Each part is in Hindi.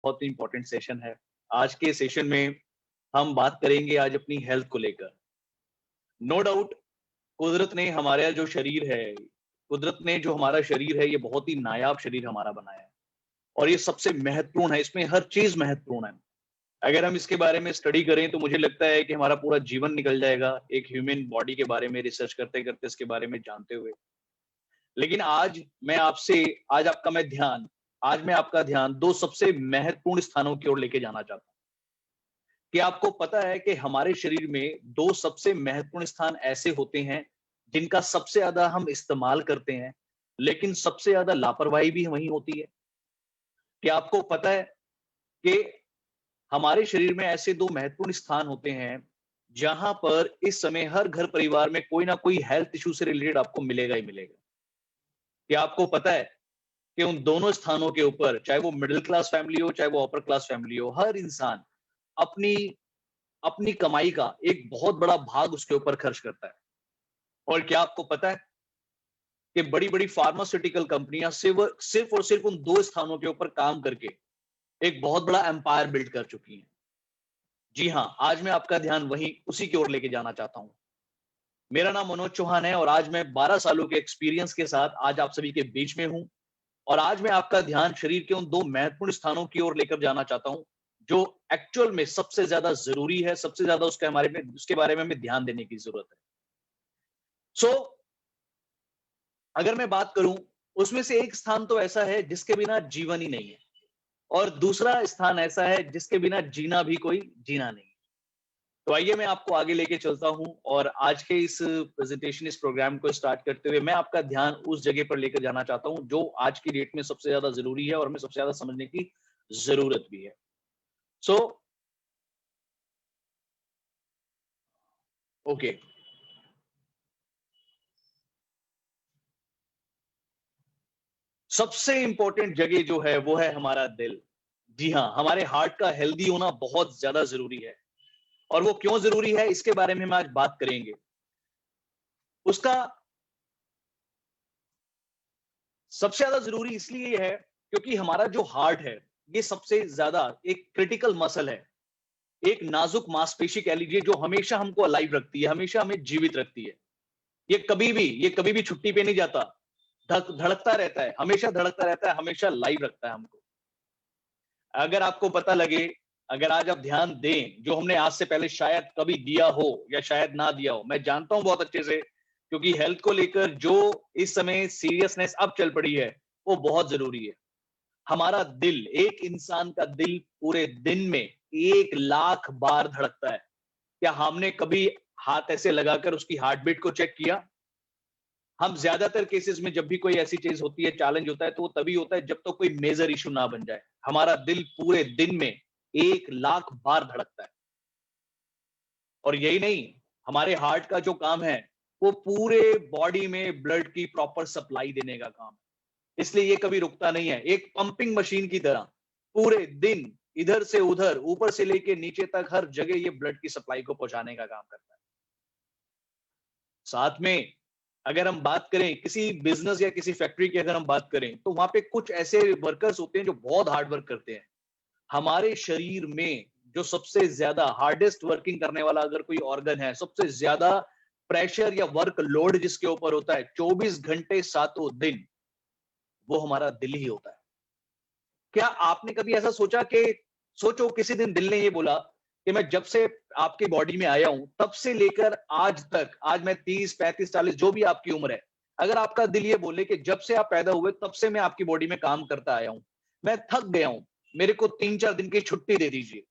बहुत ही इंपॉर्टेंट सेशन है। आज के सेशन में हम बात करेंगे आज अपनी हेल्थ को लेकर। नो डाउट कुदरत ने हमारा जो शरीर है, कुदरत ने जो हमारा शरीर है, ये बहुत ही नायाब शरीर हमारा बनाया है और ये सबसे महत्वपूर्ण है, इसमें हर चीज़ महत्वपूर्ण है। अगर हम इसके बारे में स्टडी करें तो मुझे लगता है कि हमारा पूरा जीवन निकल जाएगा, एक ह्यूमन बॉडी के बारे में रिसर्च करते-करते, इसके बारे में जानते हुए। लेकिन आज मैं आपका ध्यान 2 सबसे महत्वपूर्ण स्थानों की ओर लेके जाना चाहता हूँ। कि आपको पता है कि हमारे शरीर में 2 सबसे महत्वपूर्ण स्थान ऐसे होते हैं, जिनका सबसे ज़्यादा हम इस्तेमाल करते हैं, लेकिन सबसे ज़्यादा लापरवाही भी वहीं होती है। क्या आपको पता है कि हमारे शरीर में ऐसे 2 महत्वपूर्ण स्थान होते हैं, जहाँ पर इस समय हर घर परिवार में कोई ना कोई हेल्थ इश्यू से रिलेटेड आपको मिलेगा ही मिलेगा। क्या आपको पता है कि उन दोनों स्थानों के ऊपर, चाहे वो मिडल क्लास फैमिली हो, चाहे वो अपर क्लास फैमिली हो, हर इंसान अपनी अपनी कमाई का एक बहुत बड़ा भाग उसके ऊपर खर्च करता है। और क्या आपको पता है कि बड़ी-बड़ी फार्मास्यूटिकल कंपनियां सिर्फ और सिर्फ उन 2 स्थानों के ऊपर काम करके एक बहुत बड़ा एम्पायर बिल्ड कर चुकी हैं। जी हां, आज मैं आपका ध्यान वहीं उसी की ओर लेके जाना चाहता हूं। मेरा नाम मनोज चौहान है और आज मैं 12 सालों के एक्सपीरियंस के साथ आज आप सभी के बीच में हूं और आज मैं आपका ध्यान शरीर के उन 2 महत्वपूर्ण स्थानों की ओर लेकर जाना चाहता हूं, जो एक्चुअल में सबसे ज्यादा जरूरी है, सबसे ज्यादा उसके बारे में हमें ध्यान देने की जरूरत है। सो अगर मैं बात करूं, उसमें से एक स्थान तो ऐसा है जिसके बिना जीवन ही नहीं है और दूसरा स्थान ऐसा है जिसके बिना जीना भी कोई जीना नहीं। तो आइए मैं आपको आगे लेके चलता हूं और आज के इस प्रोग्राम को स्टार्ट करते हुए मैं आपका ध्यान उस जगह पर लेकर जाना चाहता हूं जो आज की डेट में सबसे ज्यादा जरूरी है और हमें सबसे ज्यादा समझने की जरूरत भी है। सो ओके, सबसे इंपॉर्टेंट जगह जो है वो है हमारा दिल। जी हाँ, हमारे हार्ट का हेल्दी होना बहुत ज्यादा जरूरी है और वो क्यों जरूरी है इसके बारे में हम आज बात करेंगे। उसका सबसे ज्यादा जरूरी इसलिए है क्योंकि हमारा जो हार्ट है, ये सबसे ज्यादा एक क्रिटिकल मसल है, एक नाजुक मांसपेशी कह लीजिए, जो हमेशा हमको अलाइव रखती है, हमेशा हमें जीवित रखती है। ये कभी भी छुट्टी पे नहीं जाता, धड़कता रहता है, हमेशा धड़कता रहता है, हमेशा लाइव रखता है हमको। अगर आपको पता लगे, अगर आज आप ध्यान दें, जो हमने आज से पहले शायद कभी दिया हो या शायद ना दिया हो, मैं जानता हूं बहुत अच्छे से, क्योंकि हेल्थ को लेकर जो इस समय सीरियसनेस अब चल पड़ी है, वो बहुत जरूरी है। हमारा दिल, एक इंसान का दिल पूरे दिन में 1 लाख बार धड़कता है। क्या हमने कभी हाथ ऐसे लगाकर उसकी हार्ट बीट को चेक किया? हम ज्यादातर केसेस में जब भी कोई ऐसी चीज होती है, चैलेंज होता है, तो वो तभी होता है जब तक तो कोई मेजर इशू ना बन जाए। हमारा दिल पूरे दिन में 1 लाख बार धड़कता है और यही नहीं, हमारे हार्ट का जो काम है, वो पूरे बॉडी में ब्लड की प्रॉपर सप्लाई देने का काम है। इसलिए ये कभी रुकता नहीं है, एक पंपिंग मशीन की तरह पूरे दिन इधर से उधर, ऊपर से लेके नीचे तक हर जगह ये ब्लड की सप्लाई को पहुंचाने का काम करता है। साथ में अगर हम बात करें किसी बिजनेस या किसी फैक्ट्री की, अगर हम बात करें, तो वहां पे कुछ ऐसे वर्कर्स होते हैं जो बहुत हार्ड वर्क करते हैं। हमारे शरीर में जो सबसे ज्यादा हार्डेस्ट वर्किंग करने वाला अगर कोई ऑर्गन है, सबसे ज्यादा प्रेशर या वर्क लोड जिसके ऊपर होता है 24 घंटे सातों दिन, वो हमारा दिल ही होता है। क्या आपने कभी ऐसा सोचा कि सोचो किसी दिन दिल ने ये बोला कि मैं जब से आपकी बॉडी में आया हूं तब से लेकर आज तक, आज मैं 30 35 40 जो भी आपकी उम्र है, अगर आपका दिल ये बोले कि जब से आप पैदा हुए तब से मैं आपकी बॉडी में काम करता आया हूं, मैं थक गया हूं, मेरे को 3 4 दिन की छुट्टी दे दीजिए,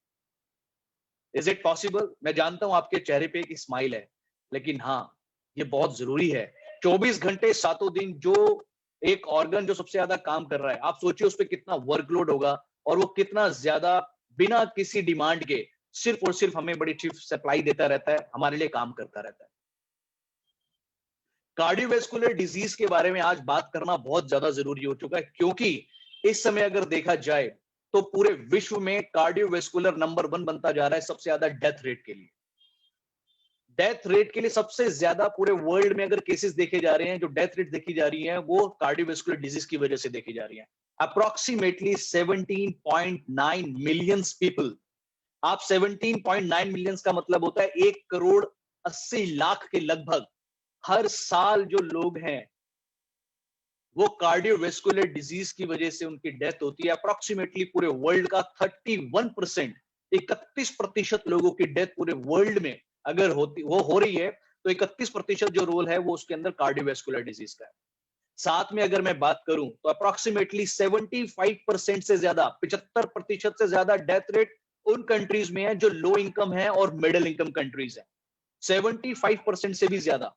इज इट पॉसिबल? मैं जानता हूं आपके चेहरे पे एक स्माइल है, लेकिन हाँ, ये बहुत जरूरी है। 24 घंटे सातों दिन जो एक ऑर्गन जो सबसे ज्यादा काम कर रहा है, आप सोचिए उस पर कितना वर्कलोड होगा और वो कितना ज्यादा बिना किसी डिमांड के सिर्फ और सिर्फ हमें बड़ी चीज सप्लाई देता रहता है, हमारे लिए काम करता रहता है। कार्डियोवैस्कुलर डिजीज के बारे में आज बात करना बहुत ज्यादा जरूरी हो चुका है, क्योंकि इस समय अगर देखा जाए तो पूरे विश्व में कार्डियोवैस्कुलर नंबर 1 बनता जा रहा है सबसे ज्यादा डेथ रेट के लिए। डेथ रेट के लिए सबसे ज्यादा पूरे वर्ल्ड में अगर केसेस देखे जा रहे हैं, जो डेथ रेट देखी जा रही है, वो कार्डियोवैस्कुलर डिजीज की वजह से देखी जा रही है। Approximately 17.9 millions people. आप 17.9 मिलियंस का मतलब होता है 1 करोड़ 80 लाख के लगभग हर साल जो लोग हैं वो कार्डियोवेस्कुलर डिजीज की वजह से उनकी डेथ होती है। अप्रोक्सीमेटली पूरे वर्ल्ड का 31%, 31% लोगों की डेथ पूरे वर्ल्ड में अगर होती वो हो रही है तो 31% जो रोल है वो उसके अंदर कार्डियोवेस्कुलर डिजीज का है। साथ में अगर मैं बात करूं तो अप्रोक्सीमेटली 75% से ज्यादा, 75% से ज्यादा डेथ रेट उन कंट्रीज में है जो लो इनकम है और मिडिल इनकम कंट्रीज है, 75% से भी ज्यादा।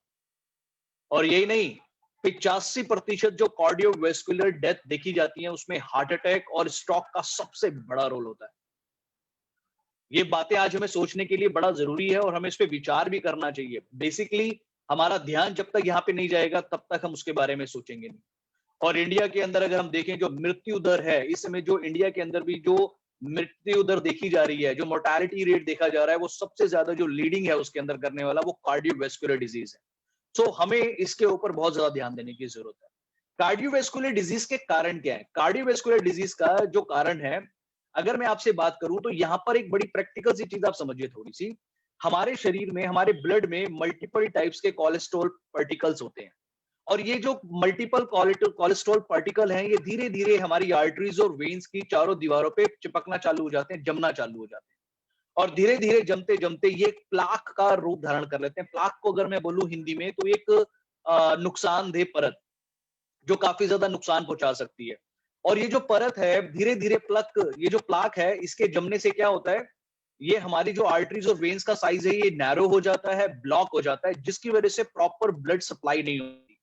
और यही नहीं, 85% जो कार्डियोवेस्कुलर डेथ देखी जाती है उसमें हार्ट अटैक और स्ट्रोक का सबसे बड़ा रोल होता है। ये बातें आज हमें सोचने के लिए बड़ा जरूरी है और हमें इस पे विचार भी करना चाहिए। बेसिकली हमारा ध्यान जब तक यहाँ पे नहीं जाएगा तब तक हम उसके बारे में सोचेंगे नहीं। और इंडिया के अंदर अगर हम देखें जो मृत्यु दर है इस समय, जो इंडिया के अंदर भी जो मृत्यु दर देखी जा रही है, जो मोर्टालिटी रेट देखा जा रहा है, वो सबसे ज्यादा जो लीडिंग है उसके अंदर करने वाला वो कार्डियोवेस्कुलर डिजीज है। सो हमें इसके ऊपर बहुत ज्यादा ध्यान देने की जरूरत है। कार्डियोवेस्कुलर डिजीज के कारण क्या है? कार्डियोवेस्कुलर डिजीज का जो कारण है, अगर मैं आपसे बात करूं तो यहां पर एक बड़ी प्रैक्टिकल सी चीज आप समझिए थोड़ी सी। हमारे शरीर में, हमारे ब्लड में मल्टीपल टाइप्स के कोलेस्ट्रॉल पार्टिकल्स होते हैं और ये जो मल्टीपल कोलेस्ट्रॉल पार्टिकल हैं ये धीरे धीरे हमारी आर्टरीज और वेन्स की चारों दीवारों पे चिपकना चालू हो जाते हैं, जमना चालू हो जाते हैं और धीरे धीरे जमते जमते ये एक प्लाक का रूप धारण कर लेते हैं। प्लाक को अगर मैं बोलूं हिंदी में तो एक नुकसानदेह परत जो काफी ज्यादा नुकसान पहुंचा सकती है। और ये जो परत है धीरे धीरे ये जो प्लाक है इसके जमने से क्या होता है, ये हमारी जो आर्टरीज और वेन्स का साइज है ये नैरो हो जाता है, ब्लॉक हो जाता है, जिसकी वजह से प्रॉपर ब्लड सप्लाई नहीं होती।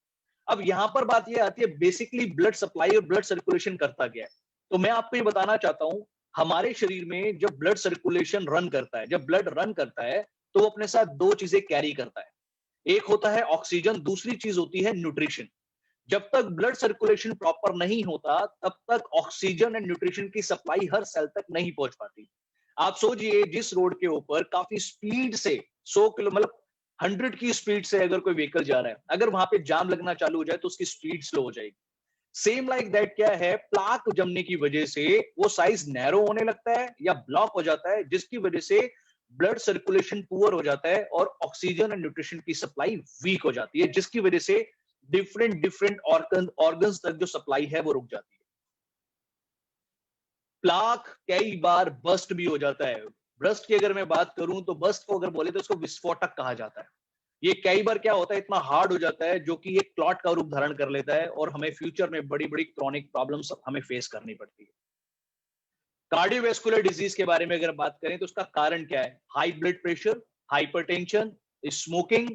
अब यहां पर बात ये आती है बेसिकली ब्लड सप्लाई और ब्लड सर्कुलेशन करता क्या है। तो मैं आपको ये बताना चाहता हूं, हमारे शरीर में जब ब्लड सर्कुलेशन रन करता है, जब ब्लड रन करता है तो वो अपने साथ दो चीजें कैरी करता है। एक होता है ऑक्सीजन, दूसरी चीज होती है न्यूट्रिशन। जब तक ब्लड सर्कुलेशन प्रॉपर नहीं होता तब तक ऑक्सीजन एंड न्यूट्रिशन की सप्लाई हर सेल तक नहीं पहुंच पाती। आप सोचिए जिस रोड के ऊपर काफी स्पीड से 100 किलो मतलब 100 की स्पीड से अगर कोई व्हीकल जा रहा है, अगर वहां पे जाम लगना चालू हो जाए तो उसकी स्पीड स्लो हो जाएगी। सेम लाइक दैट क्या है, प्लाक जमने की वजह से वो साइज नैरो होने लगता है या ब्लॉक हो जाता है, जिसकी वजह से ब्लड सर्कुलेशन पुअर हो जाता है और ऑक्सीजन एंड न्यूट्रिशन की सप्लाई वीक हो जाती है, जिसकी वजह से डिफरेंट डिफरेंट ऑर्गन्स तक जो सप्लाई है वो रुक जाती है। प्लाक कई बार बस्ट भी हो जाता है। बस्ट की अगर मैं बात करूं तो बस्ट को अगर बोले तो इसको विस्फोटक कहा जाता है। ये कई बार क्या होता है, इतना हार्ड हो जाता है जो कि एक क्लॉट का रूप धारण कर लेता है और हमें फ्यूचर में बड़ी बड़ी क्रॉनिक प्रॉब्लम्स हमें फेस करनी पड़ती है। कार्डियोवेस्कुलर डिजीज के बारे में अगर बात करें तो उसका कारण क्या है? High blood pressure, hypertension, smoking,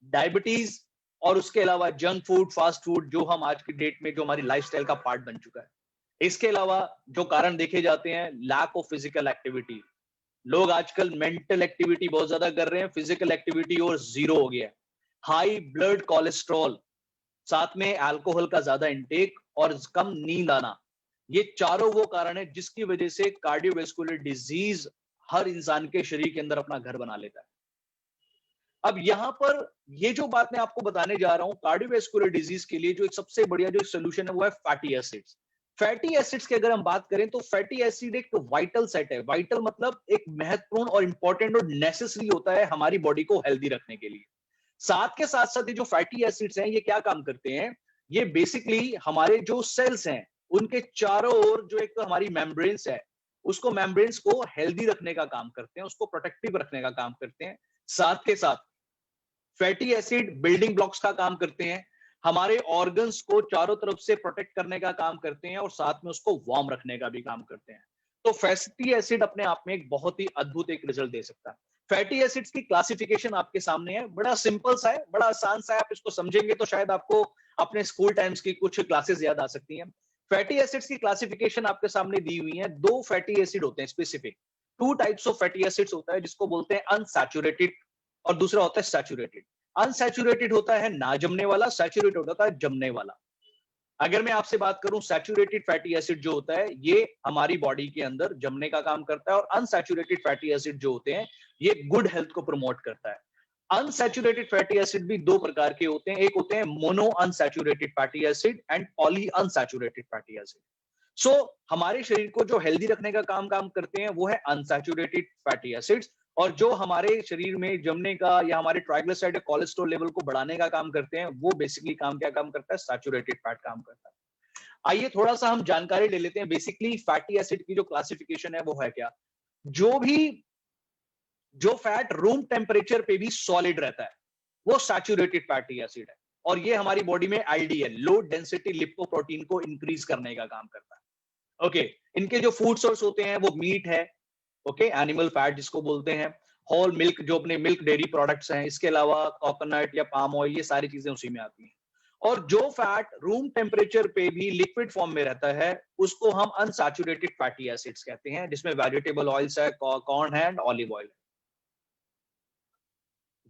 diabetes और उसके अलावा जंक फूड, फास्ट फूड जो हम आज की डेट में जो हमारी लाइफस्टाइल का पार्ट बन चुका है। इसके अलावा जो कारण देखे जाते हैं, लैक ऑफ फिजिकल एक्टिविटी। लोग आजकल मेंटल एक्टिविटी बहुत ज्यादा कर रहे हैं, फिजिकल एक्टिविटी और जीरो हो गया है। हाई ब्लड कोलेस्ट्रॉल, साथ में अल्कोहल का ज्यादा इंटेक और कम नींद आना, ये चारों वो कारण है जिसकी वजह से कार्डियोवेस्कुलर डिजीज हर इंसान के शरीर के अंदर अपना घर बना लेता है। अब यहां पर ये जो बात मैं आपको बताने जा रहा हूं, कार्डियोवेस्कुलर डिजीज के लिए जो एक सबसे बढ़िया जो सोल्यूशन है वो है फैटी एसिड्स। फैटी एसिड्स की अगर हम बात करें तो फैटी एसिड एक वाइटल सेट है। वाइटल मतलब एक महत्वपूर्ण और इंपॉर्टेंट और नेसेसरी होता है हमारी बॉडी को हेल्दी रखने के लिए। साथ के साथ साथ ये जो फैटी एसिड्स हैं ये क्या काम करते हैं, ये बेसिकली हमारे जो सेल्स हैं उनके चारों ओर जो एक हमारी मेम्ब्रेन्स है उसको मेम्ब्रेन्स को हेल्दी रखने का काम करते हैं, उसको प्रोटेक्टिव रखने का काम करते हैं। साथ के साथ फैटी एसिड बिल्डिंग ब्लॉक्स का काम करते हैं, हमारे ऑर्गन्स को चारों तरफ से प्रोटेक्ट करने का काम करते हैं और साथ में उसको वार्म रखने का भी काम करते हैं। तो फैटी एसिड अपने आप में एक बहुत ही अद्भुत एक रिजल्ट दे सकता है। फैटी एसिड्स की क्लासिफिकेशन आपके सामने है, बड़ा सिंपल सा है, बड़ा आसान सा है। आप इसको समझेंगे तो शायद आपको अपने स्कूल टाइम्स की कुछ क्लासेस याद आ सकती हैं। फैटी एसिड्स की क्लासिफिकेशन आपके सामने दी हुई है। दो फैटी एसिड होते हैं specific, two types of fatty acids होता है, जिसको बोलते हैं अनसैचुरेटेड और दूसरा होता है सैचुरेटेड। अनसैचुरेटेड होता है ना जमने वाला, सैचुरेटेड होता है जमने वाला। अगर मैं आपसे बात करूं, सैचुरेटेड फैटी एसिड जो होता है ये हमारी बॉडी के अंदर जमने का काम करता है और अनसैचुरेटेड फैटी एसिड जो होते हैं ये गुड हेल्थ को प्रमोट करता है। अनसैचुरेटेड फैटी एसिड भी दो प्रकार के होते हैं, एक होते हैं mono unsaturated fatty acid and poly unsaturated fatty acid. So हमारे शरीर को जो हेल्दी रखने का काम करते हैं वो है अनसैचुरेटेड फैटी एसिड्स, और जो हमारे शरीर में जमने का या हमारे ट्राइग्लिसराइड कोलेस्ट्रॉल लेवल को बढ़ाने का काम करते हैं, वो बेसिकली काम करता है, सैचुरेटेड फैट काम करता है। आइए थोड़ा सा हम जानकारी ले लेते हैं। बेसिकली फैटी एसिड की जो क्लासिफिकेशन है वो है क्या? जो भी जो फैट रूम टेम्परेचर पे भी सॉलिड रहता है वो सैचुरेटेड फैटी एसिड है, और ये हमारी बॉडी में एलडीएल, लो डेंसिटी लिपोप्रोटीन को इंक्रीज करने का काम करता है। ओके, इनके जो फूड सोर्स होते हैं वो मीट है, ओके, एनिमल फैट जिसको बोलते हैं, होल मिल्क जो अपने मिल्क डेयरी प्रोडक्ट्स हैं, इसके अलावा कोकोनट या पाम ऑयल, ये सारी चीजें उसी में आती हैं। और जो फैट रूम टेम्परेचर पे भी लिक्विड फॉर्म में रहता है उसको हम अनसैचुरेटेड फैटी एसिड्स कहते हैं, जिसमें वेजिटेबल ऑयल्स है, कॉर्न है एंड ऑलिव ऑयल है।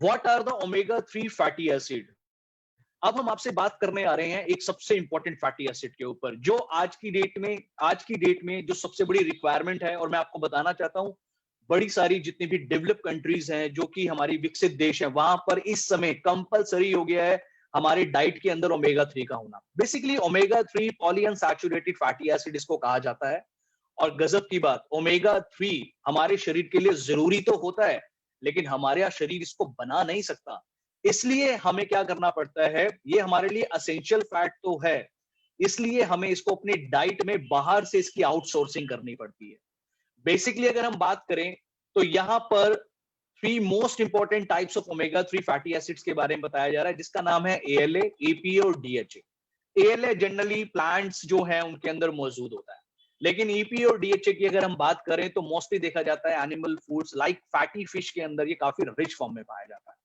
What are the omega 3 fatty acid? अब हम आपसे बात करने आ रहे हैं एक सबसे इंपॉर्टेंट फैटी एसिड के ऊपर, जो आज की डेट में जो सबसे बड़ी रिक्वायरमेंट है। और मैं आपको बताना चाहता हूं, बड़ी सारी जितनी भी डेवलप कंट्रीज हैं, जो कि हमारी विकसित देश है, वहां पर इस समय कंपलसरी हो गया है हमारी डाइट के अंदर ओमेगा 3 का होना। Basically omega 3 polyunsaturated fatty acid इसको कहा जाता है। और गजब की बात, ओमेगा 3 हमारे शरीर के लिए जरूरी तो होता है, लेकिन हमारे शरीर इसको बना नहीं सकता। इसलिए हमें क्या करना पड़ता है, ये हमारे लिए असेंशियल फैट तो है, इसलिए हमें इसको अपनी डाइट में बाहर से इसकी आउटसोर्सिंग करनी पड़ती है। बेसिकली अगर हम बात करें तो यहां पर 3 most important types of omega 3 fatty acids के बारे में बताया जा रहा है, जिसका नाम है एएलए, एपीए और डीएचए। एएलए जनरली प्लांट्स जो है उनके अंदर मौजूद होता है, लेकिन ईपी और डीएचए की अगर हम बात करें तो मोस्टली देखा जाता है animal foods like fatty fish के अंदर, ये काफी रिच फॉर्म में पाया जाता है।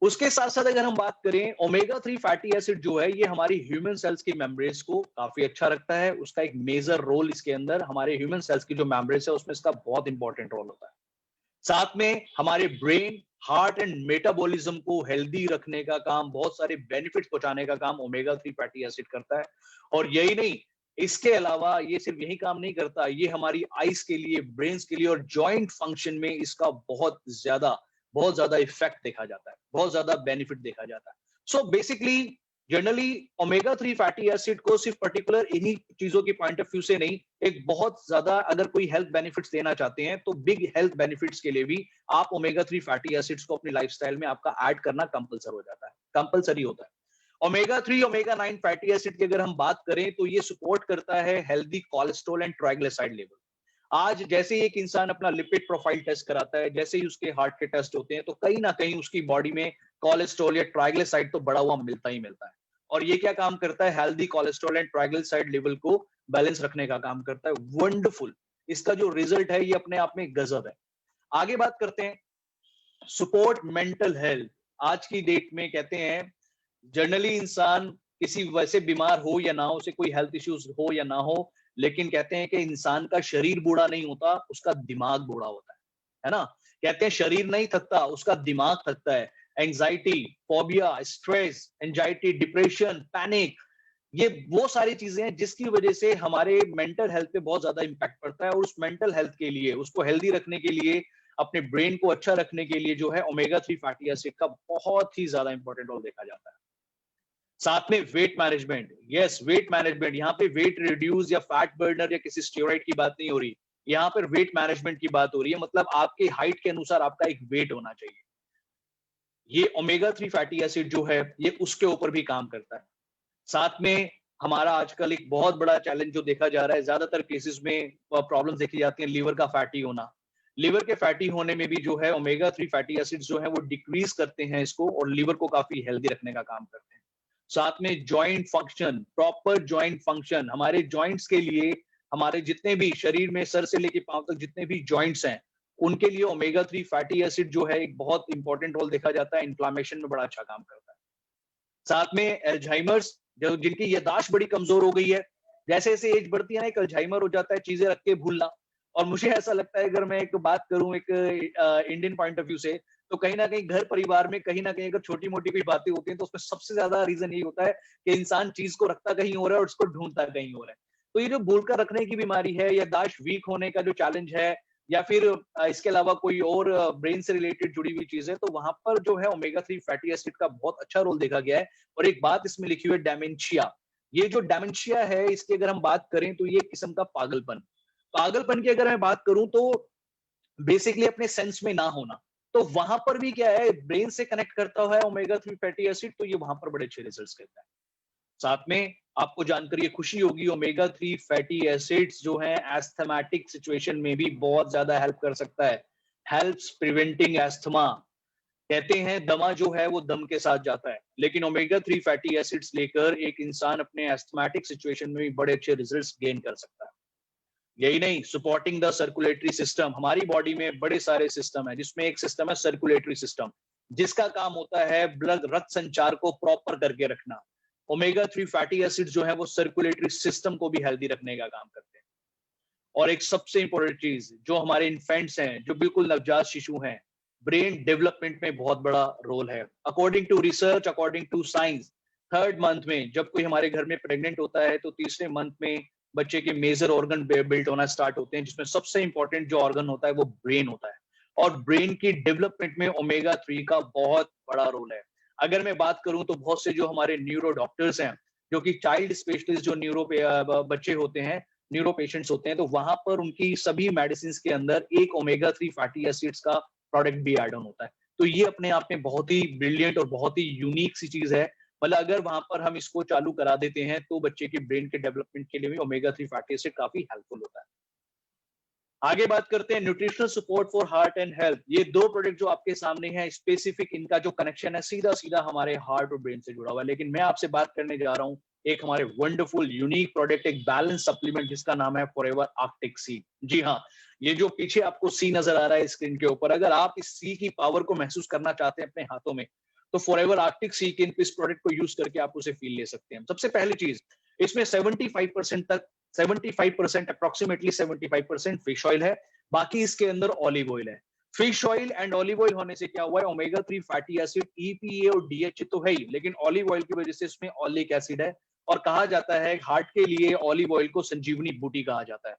उसके साथ साथ अगर हम बात करें, ओमेगा 3 फैटी एसिड जो है ये हमारी ह्यूमन सेल्स की मेम्ब्रेन्स को काफी अच्छा रखता है। उसका एक मेजर रोल इसके अंदर, हमारे ह्यूमन सेल्स की जो मेम्ब्रेन्स है उसमें इसका बहुत इंपॉर्टेंट रोल होता है। साथ में हमारे ब्रेन, हार्ट एंड मेटाबॉलिज्म को हेल्दी रखने का काम, बहुत सारे बेनिफिट्स पहुंचाने का काम ओमेगा 3 फैटी एसिड करता है। और यही नहीं, इसके अलावा ये सिर्फ यही काम नहीं करता, ये हमारी आईज के लिए, ब्रेन्स के लिए और जॉइंट फंक्शन में इसका बहुत ज्यादा इफेक्ट देखा जाता है, बहुत ज्यादा बेनिफिट देखा जाता है। So basically generally omega 3 fatty acid को सिर्फ पर्टिकुलर इन्हीं चीजों की पॉइंट ऑफ व्यू से नहीं, एक बहुत ज्यादा अगर कोई हेल्थ बेनिफिट्स देना चाहते हैं तो बिग हेल्थ बेनिफिट्स के लिए भी आप ओमेगा 3 फैटी एसिड्स को अपनी लाइफस्टाइल में आपका ऐड करना कंपलसरी हो जाता है, कंपलसरी होता है। ओमेगा 3, ओमेगा 9 फैटी एसिड की अगर हम बात करें तो ये सपोर्ट करता है healthy cholesterol and triglyceride level. आज जैसे ही एक इंसान अपना लिपिड प्रोफाइल टेस्ट कराता है, जैसे ही उसके हार्ट के टेस्ट होते हैं, तो कहीं ना कहीं उसकी बॉडी में कोलेस्ट्रॉल या ट्राइग्लिसराइड तो बढ़ा हुआ मिलता ही मिलता है। और ये क्या काम करता है, healthy cholesterol and triglyceride level को बैलेंस रखने का काम करता है। वंडरफुल, इसका जो रिजल्ट है ये अपने आप में गजब है। आगे बात करते हैं, सपोर्ट मेंटल हेल्थ। आज की डेट में कहते हैं जनरली इंसान किसी वैसे बीमार हो या ना हो, उसे कोई हेल्थ इश्यूज हो या ना हो, लेकिन कहते हैं कि इंसान का शरीर बूढ़ा नहीं होता, उसका दिमाग बूढ़ा होता है ना? कहते हैं शरीर नहीं थकता, उसका दिमाग थकता है। Anxiety, phobia, stress, anxiety, depression, panic, ये वो सारी चीजें हैं जिसकी वजह से हमारे मेंटल हेल्थ पे बहुत ज्यादा इंपैक्ट पड़ता है। और उस मेंटल हेल्थ के लिए, उसको हेल्दी रखने के लिए, अपने ब्रेन को अच्छा रखने के लिए जो है ओमेगा 3 फैटी एसिड का बहुत ही ज्यादा इंपॉर्टेंट रोल देखा जाता है। साथ में weight management, yes weight management, यहाँ पे वेट रिड्यूस या फैट बर्नर या किसी स्टेरॉइड की बात नहीं हो रही, यहाँ पर वेट मैनेजमेंट की बात हो रही है। मतलब आपके हाइट के अनुसार आपका एक वेट होना चाहिए। ये ओमेगा 3 फैटी एसिड जो है ये उसके ऊपर भी काम करता है। साथ में हमारा आजकल एक बहुत बड़ा चैलेंज जो देखा जा रहा है, ज्यादातर केसेस में प्रॉब्लम्स देखी जाती हैं, लीवर का फैटी होना। लीवर के फैटी होने में भी जो है ओमेगा 3 फैटी एसिड्स जो है वो डिक्रीज करते हैं इसको, और लीवर को काफी हेल्दी रखने का काम करते हैं। साथ में joint function, proper joint function, हमारे जॉइंट्स के लिए, हमारे जितने भी शरीर में सर से लेकर पांव तक जितने भी जॉइंट्स हैं, उनके लिए ओमेगा 3 फैटी एसिड जो है एक बहुत इंपॉर्टेंट रोल देखा जाता है, इन्फ्लामेशन में बड़ा अच्छा काम करता है। साथ में अल्जाइमर्स, जो जिनकी याददाश्त बड़ी कमजोर हो गई है, जैसे जैसे एज बढ़ती है ना, एक अल्जाइमर हो जाता है, चीजें रख के भूलना। और मुझे ऐसा लगता है, अगर मैं एक बात करूं एक इंडियन पॉइंट ऑफ व्यू से, तो कहीं ना कहीं घर परिवार में कहीं ना कहीं अगर छोटी मोटी कोई बातें होती हैं तो उसमें सबसे ज्यादा रीजन यही होता है कि इंसान चीज को रखता कहीं और है और उसको ढूंढता कहीं और है। तो ये जो भूलकर रखने की बीमारी है, याददाश्त वीक होने का जो चैलेंज है, या फिर इसके अलावा कोई और ब्रेन से रिलेटेड जुड़ी हुई चीज है, तो वहां पर जो है ओमेगा 3 फैटी एसिड का बहुत अच्छा रोल देखा गया है। और एक बात इसमें लिखी हुई है, डेमेंशिया, ये जो डेमेंशिया है, इसकी अगर हम बात करें तो ये किस्म का पागलपन की अगर मैं बात करूं तो बेसिकली अपने सेंस में ना होना। तो वहां पर भी क्या है, ब्रेन से कनेक्ट करता हुआ है ओमेगा 3 फैटी एसिड, तो ये वहां पर बड़े अच्छे रिजल्ट्स देता है। साथ में आपको जानकर ये खुशी होगी, ओमेगा 3 फैटी एसिड्स जो है एस्थमेटिक सिचुएशन में भी बहुत ज्यादा हेल्प कर सकता है। Helps preventing asthma. कहते हैं दमा जो है वो दम के साथ जाता है, लेकिन ओमेगा 3 फैटी एसिड्स लेकर एक इंसान अपने एस्थमेटिक सिचुएशन में भी बड़े अच्छे रिजल्ट्स गेन कर सकता है। यही नहीं, सपोर्टिंग द सर्कुलेटरी सिस्टम। हमारी बॉडी में बड़े सारे सिस्टम है, जिसमें एक सिस्टम है सर्कुलेटरी सिस्टम, जिसका काम होता है ब्लड रक्त संचार को प्रॉपर करके रखना। ओमेगा 3 फैटी एसिड जो है वो सर्कुलेटरी सिस्टम को भी हेल्दी रखने का काम करते हैं। और एक सबसे इंपॉर्टेंट चीज, जो हमारे इन्फेंट्स हैं, जो बिल्कुल नवजात शिशु हैं, ब्रेन डेवलपमेंट में बहुत बड़ा रोल है। According to research, according to science, 3rd month में जब कोई हमारे घर में प्रेग्नेंट होता है तो तीसरे मंथ में बच्चे के मेजर ऑर्गन बिल्ड होना स्टार्ट होते हैं, जिसमें सबसे इंपॉर्टेंट जो ऑर्गन होता है वो ब्रेन होता है। और ब्रेन की डेवलपमेंट में ओमेगा 3 का बहुत बड़ा रोल है। अगर मैं बात करूं तो बहुत से जो हमारे न्यूरो डॉक्टर्स हैं, जो कि चाइल्ड स्पेशलिस्ट, जो न्यूरो बच्चे होते हैं, न्यूरो पेशेंट्स होते हैं, तो वहां पर उनकी सभी मेडिसिन के अंदर एक ओमेगा 3 फैटी एसिड्स का प्रोडक्ट भी एड ऑन होता है। तो ये अपने आप में बहुत ही ब्रिलियंट और बहुत ही यूनिक सी चीज है। मतलब अगर वहां पर हम इसको चालू करा देते हैं तो बच्चे के ब्रेन के डेवलपमेंट के लिए भी ओमेगा 3 फैटी एसिड काफी हेल्पफुल होता है। आगे बात करते हैं nutritional support for heart and health. ये दो प्रोडक्ट जो आपके सामने हैं, स्पेसिफिक इनका जो कनेक्शन है सीधा सीधा हमारे हार्ट और ब्रेन से जुड़ा हुआ है। लेकिन मैं आपसे बात करने जा रहा हूं एक हमारे वंडरफुल यूनिक प्रोडक्ट, एक बैलेंस सप्लीमेंट, जिसका नाम है फॉरएवर आर्कटिक सी। जी हाँ, ये जो पीछे आपको सी नजर आ रहा है स्क्रीन के ऊपर, अगर आप इस सी की पावर को महसूस करना चाहते हैं अपने हाथों में, तो फॉरएवर आर्कटिक सी के इस प्रोडक्ट को यूज करके आप उसे फील ले सकते हैं। सबसे पहली चीज, इसमें 75% तक 75% अप्रोक्सीमेटली 75% फिश ऑयल है, बाकी इसके अंदर ऑलिव ऑयल है। Fish oil and olive oil होने से क्या हुआ है, ओमेगा 3 फैटी एसिड, ईपीए और डीएचए तो है ही, लेकिन ऑलिव ऑयल की वजह से इसमें ऑलिक एसिड है। और कहा जाता है हार्ट के लिए ऑलिव ऑयल को संजीवनी बूटी कहा जाता है।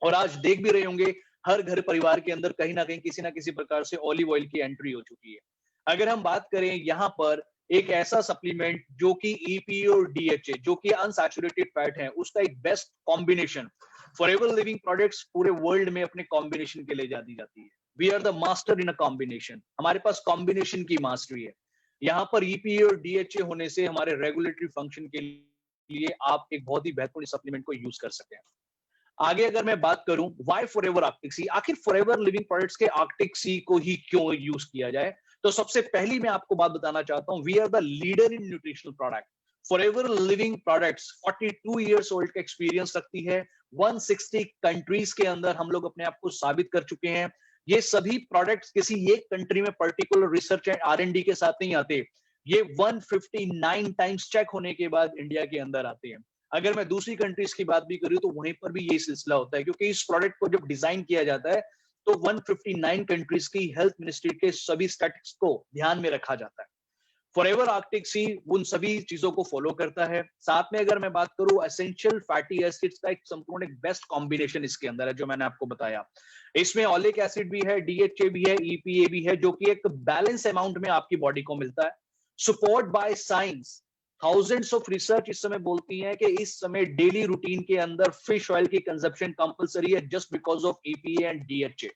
और आज देख भी रहे होंगे, हर घर परिवार के अंदर कहीं ना कहीं किसी ना किसी प्रकार से ऑलिव ऑयल की एंट्री हो चुकी है। अगर हम बात करें यहाँ पर एक ऐसा सप्लीमेंट जो कि ईपीए और डीएचए, जो कि अनसैचुरेटेड फैट है, उसका एक best combination, Forever Living Products पूरे वर्ल्ड में अपने कॉम्बिनेशन के लिए जानी जाती है। We are the master in a combination. हमारे पास कॉम्बिनेशन की मास्टरी है। यहाँ पर ईपीए और डीएचए होने से हमारे रेगुलेटरी फंक्शन के लिए आप एक बहुत ही बेहतरीन सप्लीमेंट को यूज कर सकते हैं। आगे अगर मैं बात करूं व्हाई फॉरएवर आर्कटिक सी, आखिर फॉरएवर लिविंग प्रोडक्ट्स के आर्कटिक सी को ही क्यों यूज किया जाए, तो सबसे पहली मैं आपको बात बताना चाहता हूं, we are the leader in nutritional product. Forever Living Products 42 years old का एक्सपीरियंस रखती है। 160 कंट्रीज के अंदर हम लोग अपने आप को साबित कर चुके हैं। ये सभी प्रोडक्ट्स किसी एक कंट्री में पर्टिकुलर रिसर्च एंड आर&डी के साथ नहीं आते, ये 159 टाइम्स चेक होने के बाद इंडिया के अंदर आते हैं। अगर मैं दूसरी कंट्रीज की बात भी करूं तो वहीं पर भी यही सिलसिला होता है, क्योंकि इस प्रोडक्ट को जब डिजाइन किया जाता है तो 159 कंट्रीज की हेल्थ मिनिस्ट्री के सभी स्टैटिस्टिक्स को ध्यान में रखा जाता है। फॉरएवर आर्कटिक सी उन सभी चीजों को फॉलो करता है। साथ में अगर मैं बात करूं एसेंशियल फैटी एसिड्स का एक संपूर्ण एक बेस्ट कॉम्बिनेशन इसके अंदर है, जो मैंने आपको बताया। इसमें ऑलिक एसिड भी है, डीएचए भी है, ईपीए भी है, जो कि एक बैलेंस अमाउंट में आपकी बॉडी को मिलता है। Support by science, thousands of research इस समय बोलती हैं कि इस समय डेली रूटीन के अंदर फिश ऑयल की कंजप्शन कंपलसरी है, just because of EPA and DHA.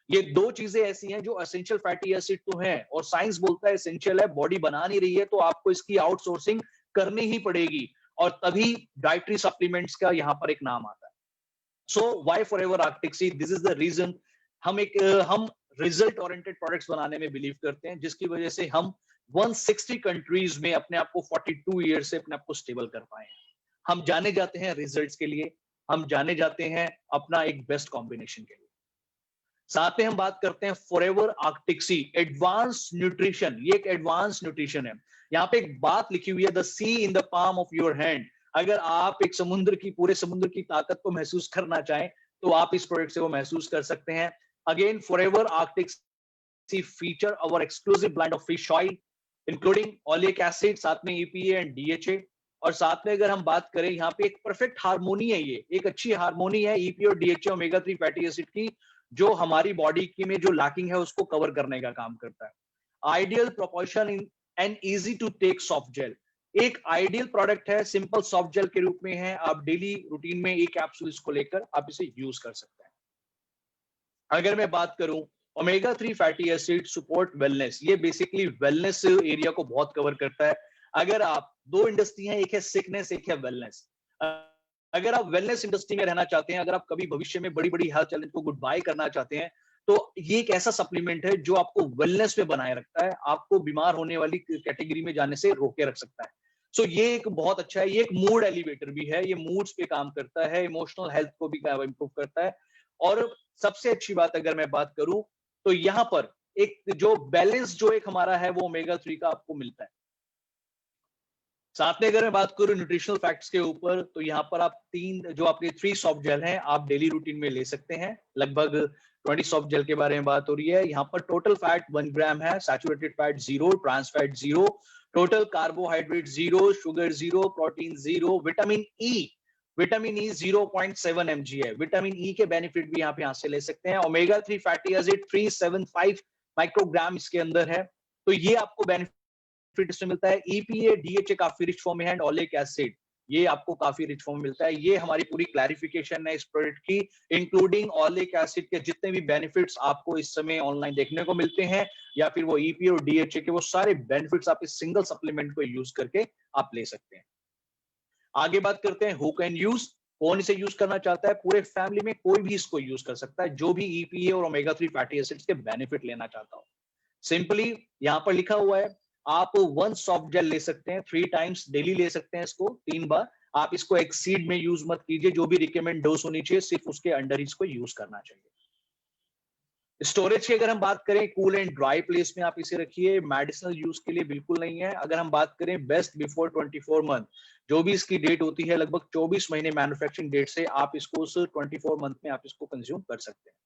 ये दो चीजें ऐसी हैं जो एसेंशियल फैटी एसिड तो हैं, और साइंस बोलता है एसेंशियल है, बॉडी बना नहीं रही है तो आपको इसकी आउटसोर्सिंग करनी ही पड़ेगी, और तभी डाइटरी सप्लीमेंट्स का यहां पर एक नाम आता है। So why Forever Arctic Sea, this is the reason. हम रिजल्ट ओरिएंटेड प्रोडक्ट्स बनाने में बिलीव करते हैं, जिसकी वजह से हम 160 कंट्रीज में अपने आप को 42 ईयर से अपने आप को स्टेबल कर पाए हैं। हम जाने जाते हैं रिजल्ट्स के लिए, हम जाने जाते हैं अपना एक बेस्ट कॉम्बिनेशन के लिए। साथ में हम बात करते हैं फॉरएवर आर्कटिक सी एडवांस न्यूट्रिशन। ये एक एडवांस न्यूट्रिशन है। यहाँ पे एक बात लिखी हुई है, the sea in the palm of your hand. अगर आप एक समुद्र की, पूरे समुद्र की ताकत को महसूस करना चाहें तो आप इस प्रोडक्ट से वो महसूस कर सकते हैं। Again Forever Arctic Sea feature our exclusive blend of fish oil including oleic acid, साथ में ईपीए एंड डीएचए। और साथ में अगर हम बात करें, यहाँ पे एक परफेक्ट हार्मोनी है, ये एक अच्छी हार्मोनी है ईपीए और डीएचए ओमेगा 3 फैटी एसिड की, जो हमारी बॉडी की में जो लैकिंग है उसको कवर करने का काम करता है। Ideal proportion in an easy to take soft gel. एक आइडियल प्रोडक्ट है, सिंपल सॉफ्ट जेल के रूप में है, आप डेली रूटीन में एक कैप्सूल इसको लेकर आप इसे यूज कर सकते हैं। अगर मैं बात करूं omega 3 fatty acid support wellness, ये बेसिकली वेलनेस एरिया को बहुत कवर करता है। अगर आप, दो इंडस्ट्री है, एक है सिकनेस, एक है वेलनेस। अगर आप वेलनेस इंडस्ट्री में रहना चाहते हैं, अगर आप कभी भविष्य में बड़ी बड़ी हेल्थ चैलेंज को गुड बाय करना चाहते हैं, तो ये एक ऐसा सप्लीमेंट है जो आपको वेलनेस में बनाए रखता है, आपको बीमार होने वाली कैटेगरी में जाने से रोके रख सकता है। सो ये एक बहुत अच्छा है, ये एक मूड एलिवेटर भी है, ये मूड्स पे काम करता है, इमोशनल हेल्थ को भी इंप्रूव करता है। और सबसे अच्छी बात अगर मैं बात करूं, तो यहाँ पर एक जो बैलेंस जो एक हमारा है वो ओमेगा 3 का आपको मिलता है। साथ में अगर मैं बात करूं न्यूट्रिशनल फैक्ट्स के ऊपर, तो यहाँ पर आप तीन जो आपके 3 सॉफ्ट जेल हैं आप डेली रूटीन में ले सकते हैं। लगभग 20 सॉफ्ट जेल के बारे में बात हो रही है। यहाँ पर टोटल फैट 1 ग्राम है, saturated fat 0, trans fat 0, total carbohydrate 0, sugar 0, protein 0, vitamin E 0.7 mg है। विटामिन ई के बेनिफिट भी यहाँ पे हासिल ले सकते हैं। ओमेगा 3 फैटी एसिड 375 माइक्रोग्राम इसके अंदर है, तो ये आपको बेनिफिट इसमें मिलता है। ईपीए डीएचए काफी रिच फॉर्म में है एंड ओलिक एसिड ये आपको काफी रिच फॉर्म में मिलता है। ये हमारी पूरी क्लैरिफिकेशन है इस प्रोडक्ट की, इंक्लूडिंग ओलिक एसिड के जितने भी बेनिफिट्स आपको इस समय ऑनलाइन देखने को मिलते हैं, या फिर वो ईपीए और डीएचए के वो सारे बेनिफिट्स आप इस सिंगल सप्लीमेंट को यूज करके आप ले सकते हैं। आगे बात करते हैं हु कैन यूज, कौन इसे यूज करना चाहता है। पूरे फैमिली में कोई भी इसको यूज कर सकता है जो भी ईपीए और ओमेगा 3 फैटी एसिड्स के बेनिफिट लेना चाहता हो। सिंपली यहां पर लिखा हुआ है, आप 1 सॉफ्ट जेल ले सकते हैं, 3 टाइम्स डेली ले सकते हैं इसको, 3 बार। आप इसको एक्सीड में यूज मत कीजिए, जो भी रिकमेंड डोज होनी चाहिए सिर्फ उसके अंडर ही इसको यूज करना चाहिए। स्टोरेज की अगर हम बात करें, कूल एंड ड्राई प्लेस में आप इसे रखिए, मेडिसिनल यूज के लिए बिल्कुल नहीं है। अगर हम बात करें बेस्ट बिफोर 24 मंथ, जो भी इसकी डेट होती है लगभग 24 महीने मैन्युफैक्चरिंग डेट से, आप इसको उस 24 मंथ में आप इसको कंज्यूम कर सकते हैं।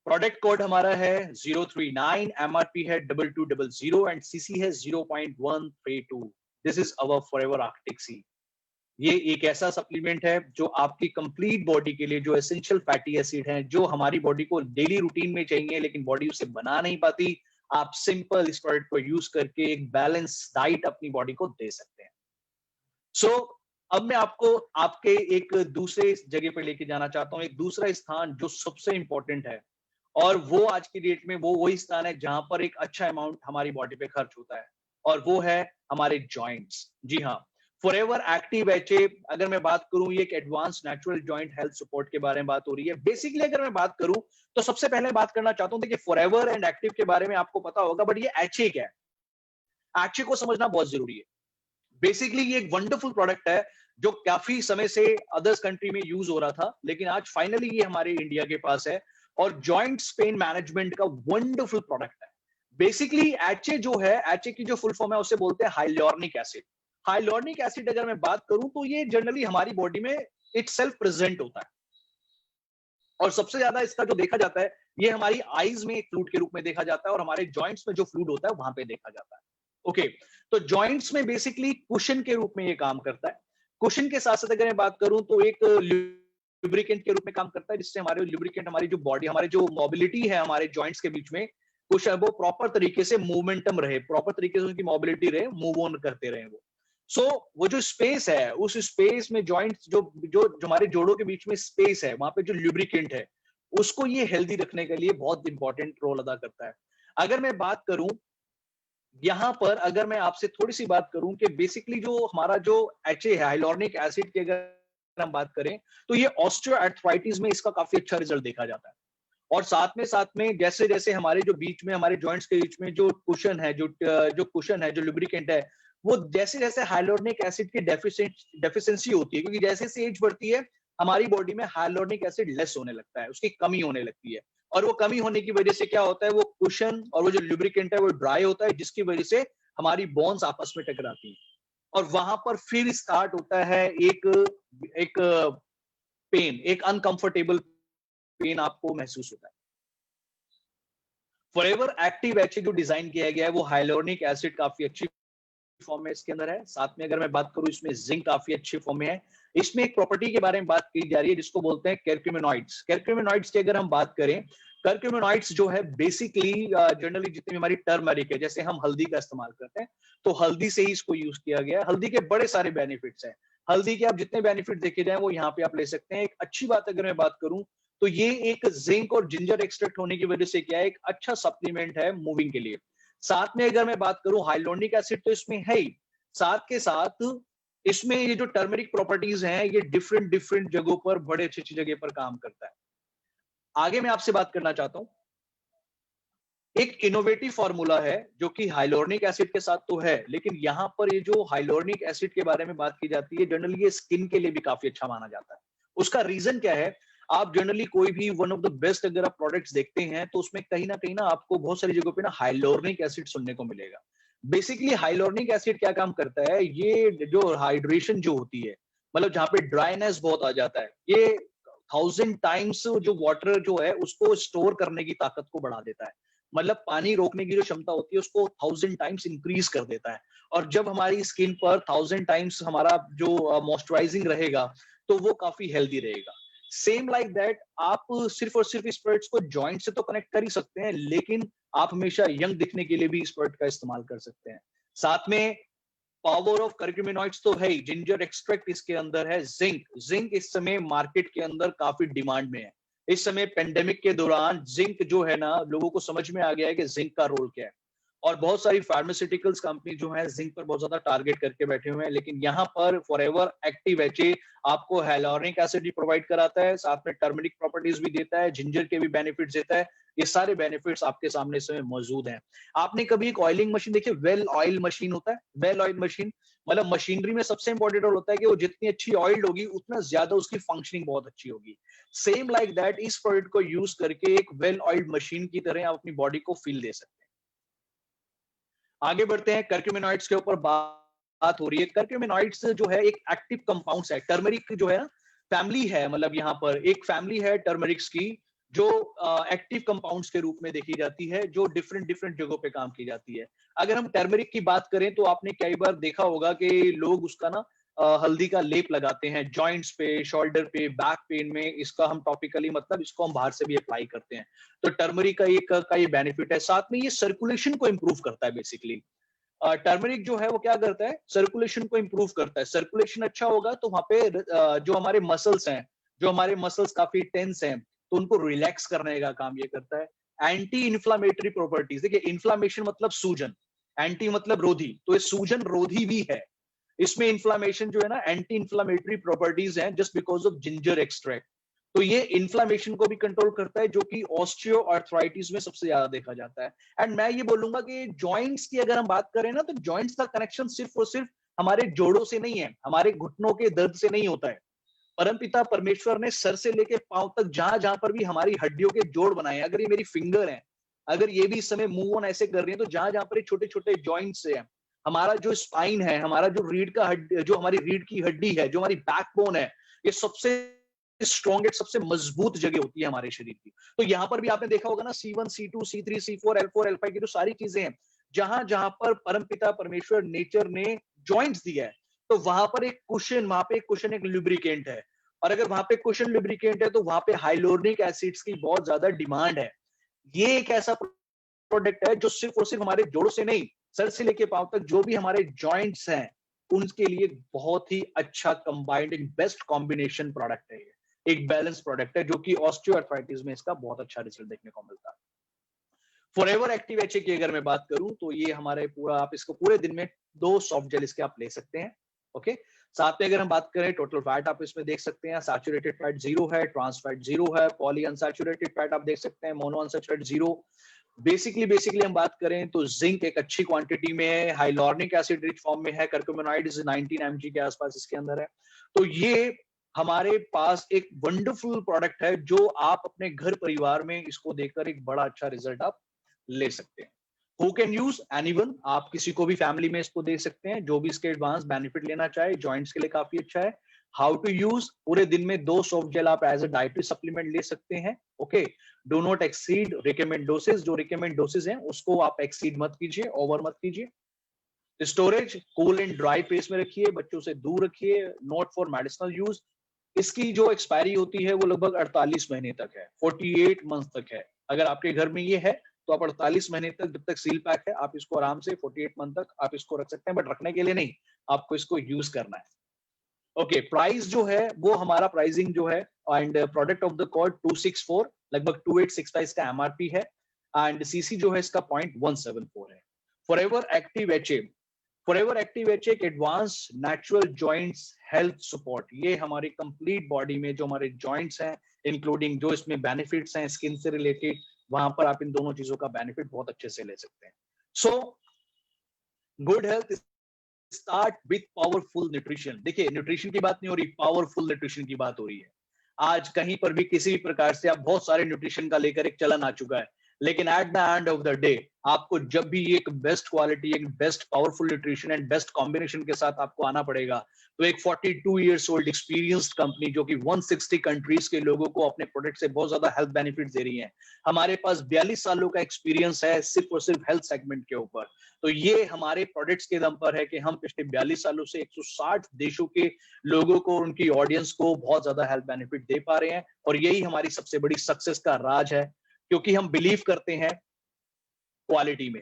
प्रोडक्ट कोड हमारा है 039, एमआरपी है 2200 एंड सीसी है 0.132। This is our Forever Arctic Sea. ये एक ऐसा सप्लीमेंट है जो आपकी कंप्लीट बॉडी के लिए, जो एसेंशियल फैटी एसिड हैं जो हमारी बॉडी को डेली रूटीन में चाहिए लेकिन बॉडी उसे बना नहीं पाती, आप सिंपल इस प्रोडक्ट को यूज करके एक बैलेंस डाइट अपनी बॉडी को दे सकते हैं। सो अब मैं आपको आपके एक दूसरे जगह पे लेके जाना चाहता हूं, एक दूसरा स्थान जो सबसे इंपॉर्टेंट है, और वो आज की डेट में वो वही स्थान है जहां पर एक अच्छा अमाउंट हमारी बॉडी पे खर्च होता है, और वो है हमारे जॉइंट्स। जी हाँ, फॉरएवर एक्टिव एचए, अगर मैं बात करूं, ये एक advance natural joint health support के बारे में बात हो रही है। बेसिकली अगर मैं बात करूं तो सबसे पहले बात करना चाहता हूं, देखिए फॉरएवर एंड एक्टिव के बारे में आपको पता होगा, बट ये एचए क्या है, एचए को समझना बहुत जरूरी है। बेसिकली ये एक वंडरफुल प्रोडक्ट है जो काफी समय से अदर्स कंट्री में यूज हो रहा था, लेकिन आज फाइनली ये हमारे इंडिया के पास है, और जॉइंट पेन मैनेजमेंट का वंडरफुल प्रोडक्ट है। बेसिकली एचए जो है, एचए की जो फुल फॉर्म है उसे बोलते हैं हाइलोर्निक एसिड। हाइलोर्निक एसिड अगर मैं बात करूं तो ये जनरली हमारी बॉडी में इटसेल्फ प्रेजेंट होता है, और सबसे ज्यादा इसका जो देखा जाता है ये हमारी आईज में एक फ्लूइड के रूप में देखा जाता है, और हमारे जॉइंट्स में जो फ्लूइड होता है वहां पे देखा जाता है। ओके, तो जॉइंट्स में बेसिकली कुशन के रूप में ये काम करता है। कुशन के साथ साथ अगर मैं बात करूं तो एक लुब्रिकेंट के रूप में काम करता है, जिससे हमारे लुब्रिकेंट, हमारी जो बॉडी, हमारे जो मोबिलिटी है हमारे जॉइंट्स के बीच में, कुछ वो प्रॉपर तरीके से मूवमेंटम रहे, प्रॉपर तरीके से उनकी मोबिलिटी रहे, मूव ऑन करते रहे वो। सो वो जो स्पेस है, उस स्पेस में जॉइंट्स जो जो जो हमारे जोड़ों के बीच में स्पेस है, वहां पे जो लुब्रिकेंट है उसको ये हेल्दी रखने के लिए बहुत इंपॉर्टेंट रोल अदा करता है। अगर मैं बात करूं यहां पर, अगर मैं आपसे थोड़ी सी बात करूं कि बेसिकली जो हमारा जो एचए है, हाइलोर्निक एसिड की अगर हम बात करें, तो ये ऑस्टियोआर्थराइटिस में इसका काफी अच्छा रिजल्ट देखा जाता है। और साथ में जैसे जैसे हमारे जो बीच में, हमारे जॉइंट्स के बीच में जो कुशन है, जो कुशन है, जो लुब्रिकेंट है, वो जैसे जैसे हाइलोर्निक एसिड की डेफिशिएंसी होती है, क्योंकि जैसे जैसे एज बढ़ती है हमारी बॉडी में हाइलोर्निक एसिड लेस होने लगता है, उसकी कमी होने लगती है, और वो कमी होने की वजह से क्या होता है, वो कुशन और वो जो लुब्रिकेंट है वो ड्राई होता है, जिसकी वजह से हमारी बोन्स आपस में टकराती हैं, और वहां पर फिर स्टार्ट होता है एक एक पेन, एक अनकंफर्टेबल पेन आपको महसूस होता है। फॉरएवर एक्टिव एचए जो डिजाइन किया गया है वो हाइलोर्निक एसिड काफी अच्छी फॉर्म में इसके अंदर है। साथ में अगर मैं बात करूं, इसमें जिंक काफी अच्छे फॉर्म में है। इसमें एक प्रॉपर्टी के बारे में बात की जा रही है जिसको बोलते हैं कर्क्यूमिनॉइड्स। कर्क्यूमिनॉइड्स की अगर हम बात करें, कर्क्यूमिनॉइड्स जो है बेसिकली जनरली जितनी हमारी टर्मरिक है, जैसे हम हल्दी का इस्तेमाल करते हैं, तो हल्दी से ही इसको यूज किया गया है। हल्दी के बड़े सारे बेनिफिट्स हैं। हल्दी के आप जितने बेनिफिट देखे जाए वो यहाँ पे आप ले सकते हैं। एक अच्छी बात अगर मैं बात करूं तो ये एक जिंक और जिंजर एक्सट्रैक्ट होने की वजह से क्या है, एक अच्छा सप्लीमेंट है मूविंग के लिए। साथ में अगर मैं बात करूं हाइलोनिक एसिड तो इसमें है ही, साथ के साथ इसमें ये जो टर्मरिक प्रॉपर्टीज हैं ये डिफरेंट डिफरेंट जगहों पर बड़े अच्छी अच्छी जगह पर काम करता है। आगे मैं आपसे बात करना चाहता हूं, एक इनोवेटिव फॉर्मूला है जो कि हाइलोनिक एसिड के साथ तो है, लेकिन यहां पर ये जो हाइलोनिक एसिड के बारे में बात की जाती है जनरली ये स्किन के लिए भी काफी अच्छा माना जाता है। उसका रीजन क्या है, आप जनरली कोई भी वन ऑफ द बेस्ट अगर आप प्रोडक्ट्स देखते हैं तो उसमें कहीं ना आपको बहुत सारी जगहों पे ना हाइलोनिक एसिड सुनने को मिलेगा। बेसिकली हाइलोनिक एसिड क्या काम करता है, ये जो हाइड्रेशन जो होती है, मतलब जहां पे ड्राइनेस बहुत आ जाता है, ये 1000 टाइम्स जो वाटर जो है उसको स्टोर करने की ताकत को बढ़ा देता है। मतलब पानी रोकने की जो क्षमता होती है उसको 1000 टाइम्स इंक्रीज कर देता है। और जब हमारी स्किन पर 1000 टाइम्स हमारा जो मॉइस्चराइजिंग रहेगा तो वो काफी हेल्दी रहेगा। सेम लाइक दैट आप सिर्फ और सिर्फ इस प्रोडक्ट्स को जॉइंट से तो कनेक्ट कर ही सकते हैं, लेकिन आप हमेशा यंग दिखने के लिए भी इस प्रोडक्ट का इस्तेमाल कर सकते हैं। साथ में पावर ऑफ कर्क्यूमिनॉइड्स तो है ही, जिंजर एक्सट्रैक्ट इसके अंदर है। जिंक, जिंक इस समय मार्केट के अंदर काफी डिमांड में है। इस समय पेंडेमिक के दौरान जिंक जो है ना, लोगों को समझ में आ गया है कि जिंक का रोल क्या है। और बहुत सारी फार्मास्यूटिकल्स कंपनी जो है जिंक पर बहुत ज्यादा टारगेट करके बैठे हुए हैं, लेकिन यहाँ पर फॉरएवर एक्टिव एचए आपको हाइलोनिक एसिड भी प्रोवाइड कराता है, साथ में टर्मरिक प्रॉपर्टीज भी देता है, जिंजर के भी बेनिफिट्स देता है। ये सारे बेनिफिट्स आपके सामने इस समय मौजूद हैं। आपने कभी एक ऑयलिंग मशीन देखी, वेल ऑयल मशीन होता है, वेल ऑयल मशीन, मतलब मशीनरी में सबसे इंपॉर्टेंट रोल होता है कि वो जितनी अच्छी ऑयल होगी उतना ज्यादा उसकी फंक्शनिंग बहुत अच्छी होगी। सेम लाइक दैट इस प्रोडक्ट को यूज करके एक वेल ऑयल्ड मशीन की तरह आप अपनी बॉडी को फील दे सकते हैं। आगे बढ़ते हैं, कर्क्यूमिनॉइड्स के ऊपर बात हो रही है। कर्क्यूमिनॉइड्स जो है एक एक्टिव कंपाउंड्स है। टर्मरिक जो है ना फैमिली है, मतलब यहाँ पर एक फैमिली है टर्मरिक्स की जो एक्टिव कंपाउंड्स के रूप में देखी जाती है, जो डिफरेंट डिफरेंट जगहों पे काम की जाती है। अगर हम टर्मरिक की बात करें तो आपने कई बार देखा होगा कि लोग उसका ना हल्दी का लेप लगाते हैं जॉइंट्स पे, शोल्डर पे, बैक पेन में। इसका हम टॉपिकली मतलब इसको हम बाहर से भी अप्लाई करते हैं। तो टर्मरिक का ये बेनिफिट है। साथ में ये सर्कुलेशन को इंप्रूव करता है। बेसिकली टर्मरिक जो है वो क्या करता है, सर्कुलेशन को इंप्रूव करता है। सर्कुलेशन अच्छा होगा तो वहां पे जो हमारे मसल्स हैं, जो हमारे मसल्स काफी टेंस हैं, तो उनको रिलैक्स करने का काम ये करता है। एंटी इन्फ्लामेटरी प्रॉपर्टीज, देखिए इन्फ्लामेशन मतलब सूजन, एंटी मतलब रोधी, तो ये सूजन रोधी भी है। इसमें इन्फ्लामेशन जो है ना, एंटी इन्फ्लामेटरी प्रॉपर्टीज हैं just because of ginger extract. तो ये इन्फ्लामेशन को भी कंट्रोल करता है, जो कि ऑस्टियो आर्थराइटिस में सबसे ज्यादा देखा जाता है। एंड मैं ये बोलूंगा कि जॉइंट्स की अगर हम बात करें ना, तो जॉइंट्स का कनेक्शन सिर्फ और सिर्फ हमारे जोड़ों से नहीं है, हमारे घुटनों के दर्द से नहीं होता है। परमपिता परमेश्वर ने सर से लेके पांव तक जहां जहां पर भी हमारी हड्डियों के जोड़ बनाए हैं, अगर ये मेरी फिंगर है, अगर ये भी इस समय मूव ऑन ऐसे कर रही है, तो जहां जहां पर छोटे छोटे जॉइंट्स है, हमारा जो स्पाइन है, हमारा जो रीढ़ का हड्डी, जो हमारी रीढ़ की हड्डी है, जो हमारी बैकबोन है, ये सबसे स्ट्रॉन्गेस्ट, सबसे मजबूत जगह होती है हमारे शरीर की। तो यहाँ पर भी आपने देखा होगा ना, C1 C2 C3 C4 L4 L5 की जो सारी चीजें हैं, जहां जहां पर परमपिता परमेश्वर नेचर ने जॉइंट्स दिया है, तो वहां पर एक कुशन, वहां पे एक कुशन, एक लुब्रिकेंट है। और अगर वहां पे कुशन लुब्रिकेंट है तो वहां पे हाइलोनिक एसिड्स की बहुत ज्यादा डिमांड है। ये एक ऐसा प्रोडक्ट है जो सिर्फ और सिर्फ हमारे जोड़ों से नहीं, सर से लेके पांव तक जो भी हमारे जॉइंट्स हैं उनके लिए बहुत ही अच्छा कंबाइंड, एक बेस्ट कॉम्बिनेशन प्रोडक्ट है। ये एक बैलेंस प्रोडक्ट है जो कि ऑस्टियोआर्थराइटिस में इसका बहुत अच्छा रिजल्ट देखने को मिलता है। फॉरएवर एक्टिव एचए की अगर मैं बात करूं तो ये हमारे पूरा, आप इसको पूरे दिन में 2 सॉफ्ट जेल इसके आप ले सकते हैं। ओके, साथ में अगर हम बात करें टोटल फैट आप इसमें देख सकते हैं, सैचुरेटेड फैट 0 है, ट्रांस फैट 0 है, पॉली अनसैचुरेटेड फैट आप देख सकते हैं, मोनो अनसैचुरेटेड 0। बेसिकली हम बात करें तो जिंक एक अच्छी क्वांटिटी में है, हाइलोनिक एसिड रिच फॉर्म में है, कर्क्यूमिनॉइड्स 19 mg के आसपास इसके अंदर है। तो ये हमारे पास एक वंडरफुल प्रोडक्ट है जो आप अपने घर परिवार में इसको देखकर एक बड़ा अच्छा रिजल्ट आप ले सकते हैं। हु कैन यूज, एनीवन, आप किसी को भी फैमिली में इसको दे सकते हैं जो भी इसके एडवांस बेनिफिट लेना चाहे, जॉइंट्स के लिए काफी अच्छा है। हाउ टू यूज, पूरे दिन में 2 सॉफ्ट जेल आप एज अ डाइटरी सप्लीमेंट ले सकते हैं। Okay, do not exceed recommend dosage, जो रिकमेंड डोसेज हैं उसको आप एक्सीड मत कीजिए, ओवर मत कीजिए। Storage cool and dry place में रखिए, बच्चों से दूर रखिए, नॉट फॉर मेडिसिनल यूज। इसकी जो एक्सपायरी होती है वो लगभग 48 महीने तक है, 48 मंथ तक है। अगर आपके घर में ये है तो आप 48 महीने तक जब तक सील पैक है आप इसको आराम से 48 मंथ तक आप इसको रख सकते हैं, बट रखने के लिए नहीं, आपको इसको यूज करना है। ओके, प्राइस जो है वो हमारा प्राइसिंग जो है end product of the cord 264 लगभग 2865 इसका एमआरपी है एंड सीसी जो है इसका 0.174 है। Forever Active HA, Forever Active HA एक advance natural joints health support, ये हमारी कंप्लीट बॉडी में जो हमारे जॉइंट्स हैं इंक्लूडिंग जो इसमें बेनिफिट्स हैं स्किन से रिलेटेड, वहां पर आप इन दोनों चीजों का बेनिफिट बहुत अच्छे से ले सकते हैं। So good health start with powerful nutrition. देखिए न्यूट्रिशन की बात नहीं हो रही, पावरफुल न्यूट्रिशन की बात हो रही है। आज कहीं पर भी किसी भी प्रकार से आप बहुत सारे न्यूट्रिशन का लेकर एक चलन आ चुका है, लेकिन at the end of the day आपको जब भी एक बेस्ट क्वालिटी, एक best powerful nutrition and best combination के साथ आपको आना पड़ेगा, तो एक 42 इयर्स ओल्ड एक्सपीरियंस्ड कंपनी जो कि 160 कंट्रीज के लोगों को अपने प्रोडक्ट से बहुत ज्यादा हेल्थ बेनिफिट दे रही है, हमारे पास 42 सालों का एक्सपीरियंस है सिर्फ और सिर्फ हेल्थ सेगमेंट के ऊपर। तो ये हमारे प्रोडक्ट्स के दम पर है कि हम पिछले 42 सालों से 160 देशों के लोगों को, उनकी ऑडियंस को बहुत ज्यादा हेल्थ बेनिफिट दे पा रहे हैं, और यही हमारी सबसे बड़ी सक्सेस का राज है, क्योंकि हम बिलीव करते हैं क्वालिटी में,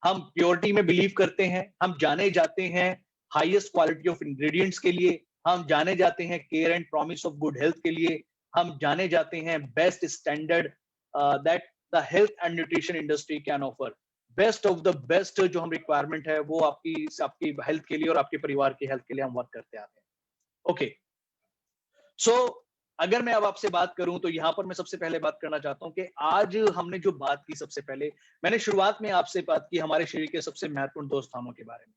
हम प्योरिटी में बिलीव करते हैं, हम जाने जाते हैं हाईएस्ट क्वालिटी ऑफ इंग्रेडिएंट्स के लिए, हम जाने जाते हैं care and promise of good health के लिए, हम जाने जाते हैं best standard that the health and nutrition industry can offer, best of the best जो हम रिक्वायरमेंट है वो आपकी हेल्थ के लिए और आपके परिवार की हेल्थ के लिए हम वर्क करते आते हैं। ओके, सो अगर मैं अब आपसे बात करूं तो यहां पर मैं सबसे पहले बात करना चाहता हूं कि आज हमने जो बात की, सबसे पहले मैंने शुरुआत में आपसे बात की हमारे शरीर के सबसे महत्वपूर्ण 2 स्थानों के बारे में।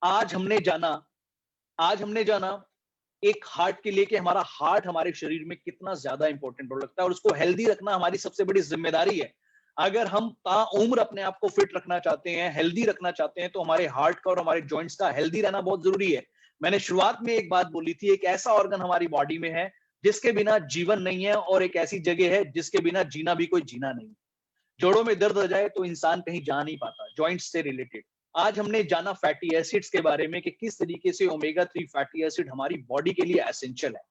आज हमने जाना एक हार्ट के लिए कि हमारा हार्ट हमारे शरीर में कितना ज्यादा इंपॉर्टेंट रोल लगता है, और उसको हेल्दी रखना हमारी सबसे बड़ी जिम्मेदारी है। अगर हम ताउम्र अपने आप को फिट रखना चाहते हैं, हेल्दी रखना चाहते हैं, तो हमारे हार्ट का और हमारे जॉइंट्स का हेल्दी रहना बहुत जरूरी है। मैंने शुरुआत में एक बात बोली थी, एक ऐसा ऑर्गन हमारी बॉडी में है जिसके बिना जीवन नहीं है, और एक ऐसी जगह है जिसके बिना जीना भी कोई जीना नहीं। जोड़ों में दर्द हो जाए तो इंसान कहीं जा नहीं पाता, जॉइंट्स से रिलेटेड। आज हमने जाना फैटी एसिड्स के बारे में कि किस तरीके से ओमेगा 3 फैटी एसिड हमारी बॉडी के लिए एसेंशियल है।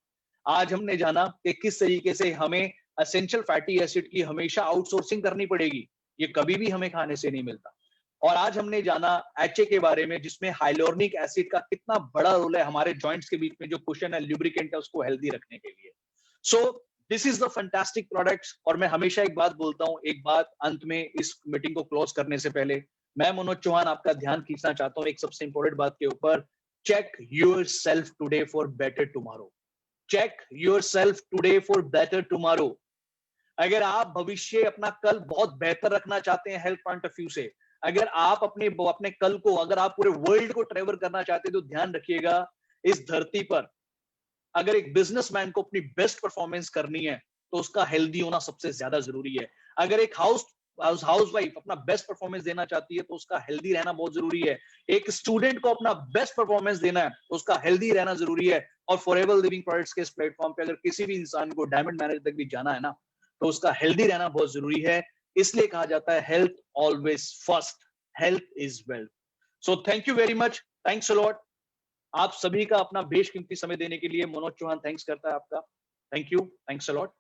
आज हमने जाना कि किस तरीके से हमें एसेंशियल फैटी एसिड की हमेशा आउटसोर्सिंग करनी पड़ेगी, ये कभी भी हमें खाने से नहीं मिलता। और आज हमने जाना एचए के बारे में, जिसमें हाइलोरनिक एसिड का कितना बड़ा रोल है हमारे जॉइंट्स के बीच में, जो कुशन है, ल्यूब्रिकेंट है, उसको हेल्दी रखने के लिए। So this is the fantastic products. और मैं हमेशा एक बात बोलता हूं, एक बात अंत में इस मीटिंग को क्लोज करने से पहले मैं मनोज चौहान आपका ध्यान खींचना चाहता हूं एक सबसे इंपॉर्टेंट बात के ऊपर। Check yourself today for better tomorrow. Check yourself today for better tomorrow. अगर आप भविष्य, अपना कल बहुत बेहतर रखना चाहते हैं हेल्थ पॉइंट ऑफ व्यू से, अगर आप अपने कल को, अगर आप पूरे वर्ल्ड को ट्रेवल करना चाहते हैं, तो ध्यान रखिएगा इस धरती पर अगर एक बिजनेसमैन को अपनी बेस्ट परफॉर्मेंस करनी है तो उसका हेल्दी होना सबसे ज्यादा जरूरी है। अगर एक हाउसवाइफ अपना बेस्ट परफॉर्मेंस देना चाहती है तो उसका हेल्दी रहना बहुत जरूरी है। एक स्टूडेंट को अपना बेस्ट परफॉर्मेंस देना है तो उसका हेल्दी रहना जरूरी है। और फॉरएवर लिविंग प्रोडक्ट्स के इस प्लेटफॉर्म पे अगर किसी भी इंसान को डायमंड मैनेजर तक भी जाना है ना, तो उसका हेल्दी रहना बहुत जरूरी है। इसलिए कहा जाता है health always first, health is wealth. So thank you very much, thanks a lot. आप सभी का अपना बेशकीमती समय देने के लिए मनोज चौहान थैंक्स करता है आपका। Thank you, thanks a lot.